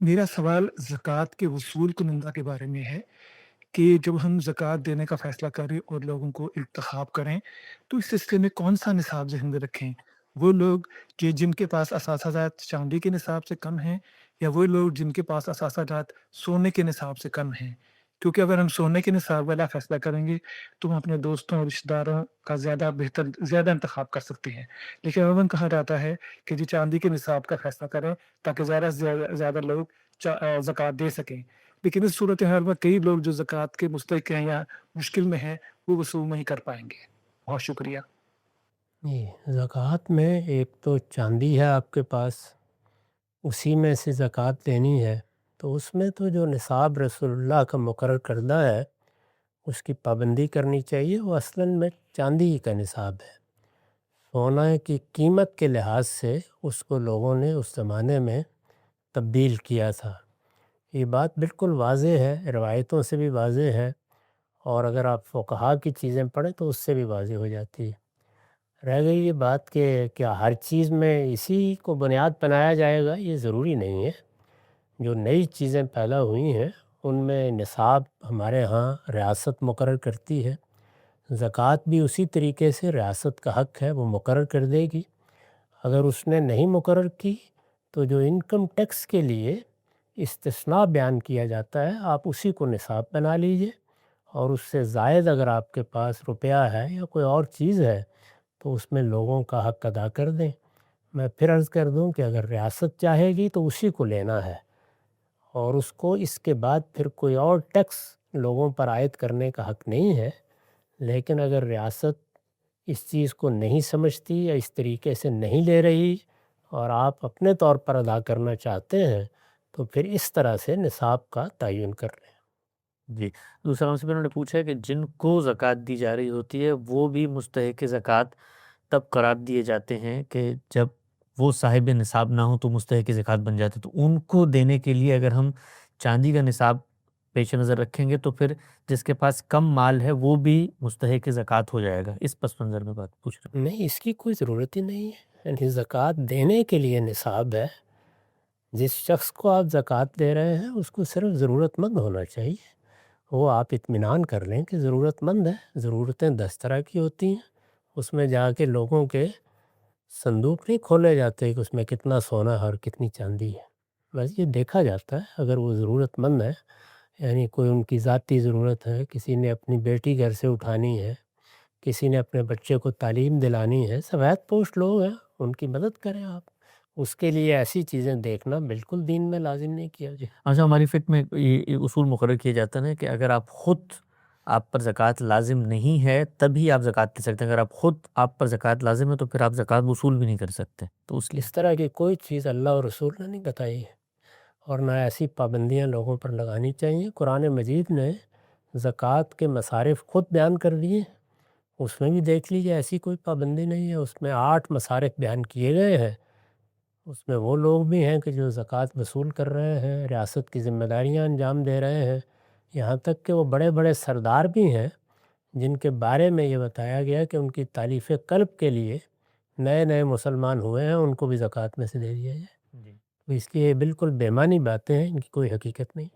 मेरा सवाल ज़कात के वसूल कुनिंदा के बारे में है कि जब हम ज़कात देने का फ़ैसला करें और लोगों को इंतख़ाब करें, तो इस सिलसिले में कौन-सा निसाब ज़हन में रखें? वो लोग कि जिनके पास असासाजात चाँदी के निसाब से कम हैं या वो लोग जिनके पास असासाजात सोने के निसाब से कम हैं? क्योंकि अगर हम सोने के निसाब वाला फ़ैसला करेंगे, तो हम अपने दोस्तों और रिश्तेदारों का ज़्यादा इंतख़ाब कर सकते हैं। लेकिन अमूमन कहा जाता है कि जी चाँदी के निसाब का फ़ैसला करें ताकि ज़्यादा से ज़्यादा लोग ज़कात दे सकें। लेकिन इस सूरत हाल में कई लोग जो ज़कात के मुस्तहिक़ हैं या मुश्किल में हैं, वो वसूल नहीं कर पाएँगे। बहुत शुक्रिया। जी, ज़कात में एक तो चाँदी है आपके पास, उसी में से ज़कात देनी है, तो उसमें तो जो निसाब रसूलुल्लाह का मुकर्रर करदा है, उसकी पाबंदी करनी चाहिए। वो असलन में चाँदी ही का निसाब है। सोना की कीमत के लिहाज से उसको लोगों ने उस ज़माने में तब्दील किया था। ये बात बिल्कुल वाज़ेह है, रिवायतों से भी वाज़ेह है, और अगर आप फ़ुक़हा की चीज़ें पढ़ें तो उससे भी वाज़ेह हो जाती है। रह गई ये बात कि क्या हर चीज़ में इसी को बुनियाद बनाया जाएगा, ये ज़रूरी नहीं है। जो नई चीज़ें पैदा हुई हैं, उनमें निसाब हमारे यहाँ रियासत मुकर्रर करती है। ज़कात भी उसी तरीके से रियासत का हक़ है, वो मुकर्रर कर देगी। अगर उसने नहीं मुकर्रर की, तो जो इनकम टैक्स के लिए इस्तिस्ना बयान किया जाता है, आप उसी को निसाब बना लीजिए, और उससे ज़ायद अगर आपके पास रुपया है या कोई और चीज़ है, तो उसमें लोगों का हक़ अदा कर दें। मैं फिर अर्ज़ कर दूँ कि अगर रियासत चाहेगी तो उसी को लेना है, और उसको इसके बाद फिर कोई और टैक्स लोगों पर आयद करने का हक़ नहीं है। लेकिन अगर रियासत इस चीज़ को नहीं समझती या इस तरीके से नहीं ले रही, और आप अपने तौर पर अदा करना चाहते हैं, तो फिर इस तरह से निसाब का तयन कर लें। जी, दूसरा हमसे उन्होंने पूछा है कि जिनको ज़कात दी जा रही होती है, वो भी मुस्तहिक़ ज़कात तब करार दिए जाते हैं कि जब वो साहिब निसाब ना हो तो मुस्तहिक़ ज़कात बन जाते हैं। तो उनको देने के लिए अगर हम चाँदी का निसाब पेश नज़र रखेंगे तो फिर जिसके पास कम माल है वो भी मुस्तहिक़ ज़कात हो जाएगा। इस पस मंज़र में बात पूछ रहे हैं। नहीं, इसकी कोई ज़रूरत ही नहीं है। यानी ज़कात देने के लिए निसाब है। जिस शख़्स को आप ज़कात दे रहे हैं, उसको सिर्फ़ ज़रूरतमंद होना चाहिए। वो आप इत्मीनान कर लें कि ज़रूरतमंद है। ज़रूरतें 10 तरह की होती हैं। उसमें जाके लोगों के संदूक नहीं खोले जाते कि उसमें कितना सोना है और कितनी चाँदी है। बस ये देखा जाता है, अगर वो ज़रूरतमंद है, यानी कोई उनकी ज़ाती ज़रूरत है, किसी ने अपनी बेटी घर से उठानी है, किसी ने अपने बच्चे को तालीम दिलानी है, सफ़ेद पोश लोग हैं, उनकी मदद करें आप। उसके लिए ऐसी चीज़ें देखना बिल्कुल दीन में लाज़िम नहीं किया गया। अच्छा, हमारी फ़िक़्ह में ये उसूल मुकर्रर किया जाता है ना कि अगर आप पर ज़कात लाज़िम नहीं है, तभी आप ज़कात दे सकते हैं। अगर आप पर ज़कात लाज़िम है, तो फिर आप ज़कात वसूल भी नहीं कर सकते। तो उसकी इस तरह की कोई चीज़ अल्लाह और रसूल ने नहीं बताई है, और ना ऐसी पाबंदियाँ लोगों पर लगानी चाहिए। कुरान मजीद ने ज़कात के मसारिफ़ खुद बयान कर दिए, उसमें भी देख लीजिए ऐसी कोई पाबंदी नहीं है। उसमें 8 मसारिफ़ बयान किए गए हैं। उसमें वो लोग भी हैं कि जो ज़कात वसूल कर रहे हैं, रियासत की ज़िम्मेदारियाँ अंजाम दे रहे हैं। यहाँ तक कि वो बड़े-बड़े सरदार भी हैं, जिनके बारे में ये बताया गया कि उनकी तारीफ़ क़ल्ब के लिए नए-नए मुसलमान हुए हैं, उनको भी ज़कात में से दे दिया जाए। जी। तो इसलिए ये बिल्कुल बेमानी बातें हैं, इनकी कोई हकीकत नहीं।